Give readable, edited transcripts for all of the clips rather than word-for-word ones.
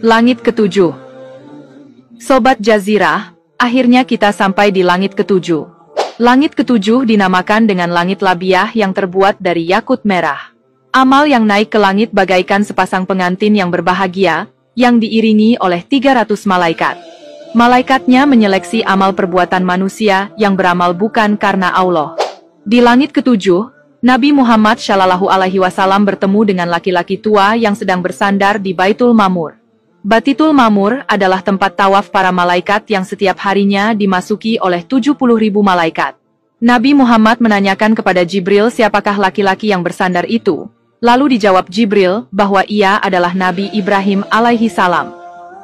Langit ketujuh. Sobat Jazirah, akhirnya kita sampai di langit ketujuh. Langit ketujuh dinamakan dengan langit labiah yang terbuat dari yakut merah. Amal yang naik ke langit bagaikan sepasang pengantin yang berbahagia, yang diiringi oleh 300 malaikat. Malaikatnya menyeleksi amal perbuatan manusia yang beramal bukan karena Allah. Di langit ketujuh, Nabi Muhammad SAW bertemu dengan laki-laki tua yang sedang bersandar di Baitul Mamur. Baitul Mamur adalah tempat tawaf para malaikat yang setiap harinya dimasuki oleh 70.000 malaikat. Nabi Muhammad menanyakan kepada Jibril siapakah laki-laki yang bersandar itu. Lalu dijawab Jibril bahwa ia adalah Nabi Ibrahim alaihi salam.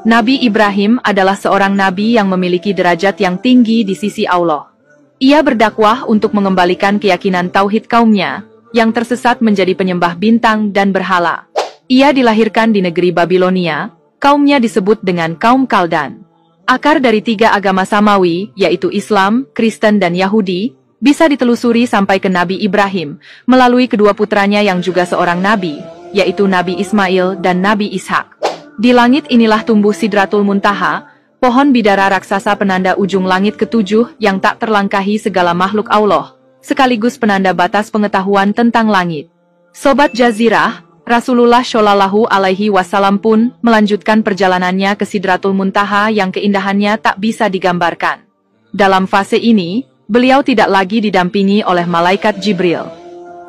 Nabi Ibrahim adalah seorang nabi yang memiliki derajat yang tinggi di sisi Allah. Ia berdakwah untuk mengembalikan keyakinan tauhid kaumnya, yang tersesat menjadi penyembah bintang dan berhala. Ia dilahirkan di negeri Babilonia, kaumnya disebut dengan kaum Kaldan. Akar dari 3 agama samawi, yaitu Islam, Kristen dan Yahudi, bisa ditelusuri sampai ke Nabi Ibrahim, melalui kedua putranya yang juga seorang nabi, yaitu Nabi Ismail dan Nabi Ishak. Di langit inilah tumbuh Sidratul Muntaha, pohon bidara raksasa penanda ujung langit ketujuh yang tak terlangkahi segala makhluk Allah, sekaligus penanda batas pengetahuan tentang langit. Sobat Jazirah, Rasulullah Shallallahu Alaihi Wasallam pun melanjutkan perjalanannya ke Sidratul Muntaha yang keindahannya tak bisa digambarkan. Dalam fase ini, beliau tidak lagi didampingi oleh malaikat Jibril.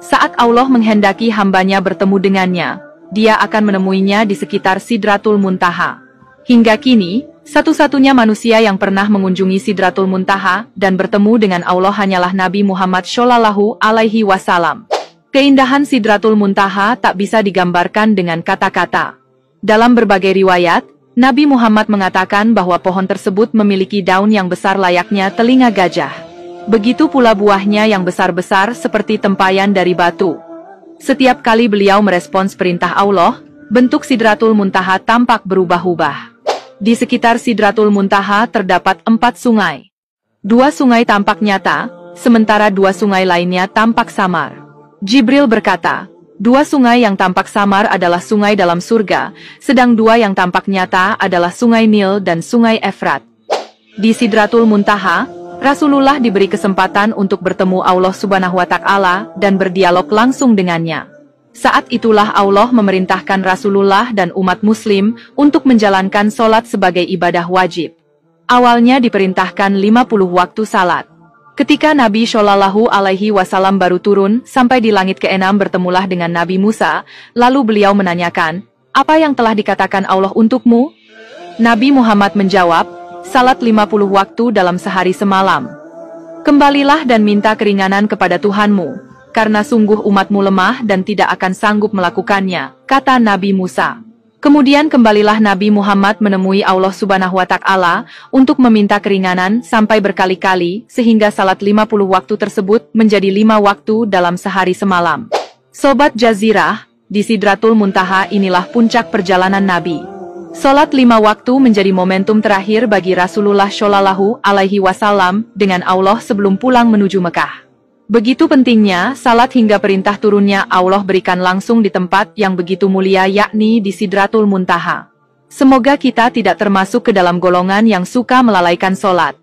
Saat Allah menghendaki hambanya bertemu dengannya, dia akan menemuinya di sekitar Sidratul Muntaha. Hingga kini, satu-satunya manusia yang pernah mengunjungi Sidratul Muntaha dan bertemu dengan Allah hanyalah Nabi Muhammad Shallallahu Alaihi Wasallam. Keindahan Sidratul Muntaha tak bisa digambarkan dengan kata-kata. Dalam berbagai riwayat, Nabi Muhammad mengatakan bahwa pohon tersebut memiliki daun yang besar layaknya telinga gajah. Begitu pula buahnya yang besar-besar seperti tempayan dari batu. Setiap kali beliau merespons perintah Allah, bentuk Sidratul Muntaha tampak berubah-ubah. Di sekitar Sidratul Muntaha terdapat 4 sungai. 2 sungai tampak nyata, sementara 2 sungai lainnya tampak samar. Jibril berkata, 2 sungai yang tampak samar adalah sungai dalam surga, sedang 2 yang tampak nyata adalah sungai Nil dan sungai Efrat. Di Sidratul Muntaha, Rasulullah diberi kesempatan untuk bertemu Allah Subhanahu wa Ta'ala dan berdialog langsung dengannya. Saat itulah Allah memerintahkan Rasulullah dan umat Muslim untuk menjalankan sholat sebagai ibadah wajib. Awalnya diperintahkan 50 waktu salat. Ketika Nabi Shallallahu Alaihi Wasallam baru turun sampai di langit ke-6 bertemulah dengan Nabi Musa, lalu beliau menanyakan, "Apa yang telah dikatakan Allah untukmu?" Nabi Muhammad menjawab, "Salat 50 waktu dalam sehari semalam. Kembalilah dan minta keringanan kepada Tuhanmu, karena sungguh umatmu lemah dan tidak akan sanggup melakukannya," kata Nabi Musa. Kemudian kembalilah Nabi Muhammad menemui Allah Subhanahu wa Ta'ala untuk meminta keringanan sampai berkali-kali sehingga salat 50 waktu tersebut menjadi 5 waktu dalam sehari semalam. Sobat Jazirah, di Sidratul Muntaha inilah puncak perjalanan Nabi. Salat 5 waktu menjadi momentum terakhir bagi Rasulullah Shallallahu Alaihi Wasallam dengan Allah sebelum pulang menuju Mekah. Begitu pentingnya, salat hingga perintah turunnya Allah berikan langsung di tempat yang begitu mulia yakni di Sidratul Muntaha. Semoga kita tidak termasuk ke dalam golongan yang suka melalaikan salat.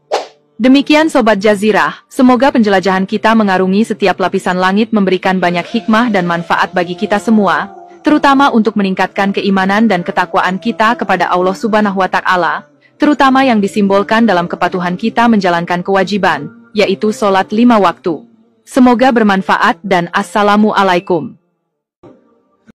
Demikian Sobat Jazirah, semoga penjelajahan kita mengarungi setiap lapisan langit memberikan banyak hikmah dan manfaat bagi kita semua, terutama untuk meningkatkan keimanan dan ketakwaan kita kepada Allah Subhanahu wa Ta'ala, terutama yang disimbolkan dalam kepatuhan kita menjalankan kewajiban, yaitu salat 5 waktu. Semoga bermanfaat dan Assalamualaikum.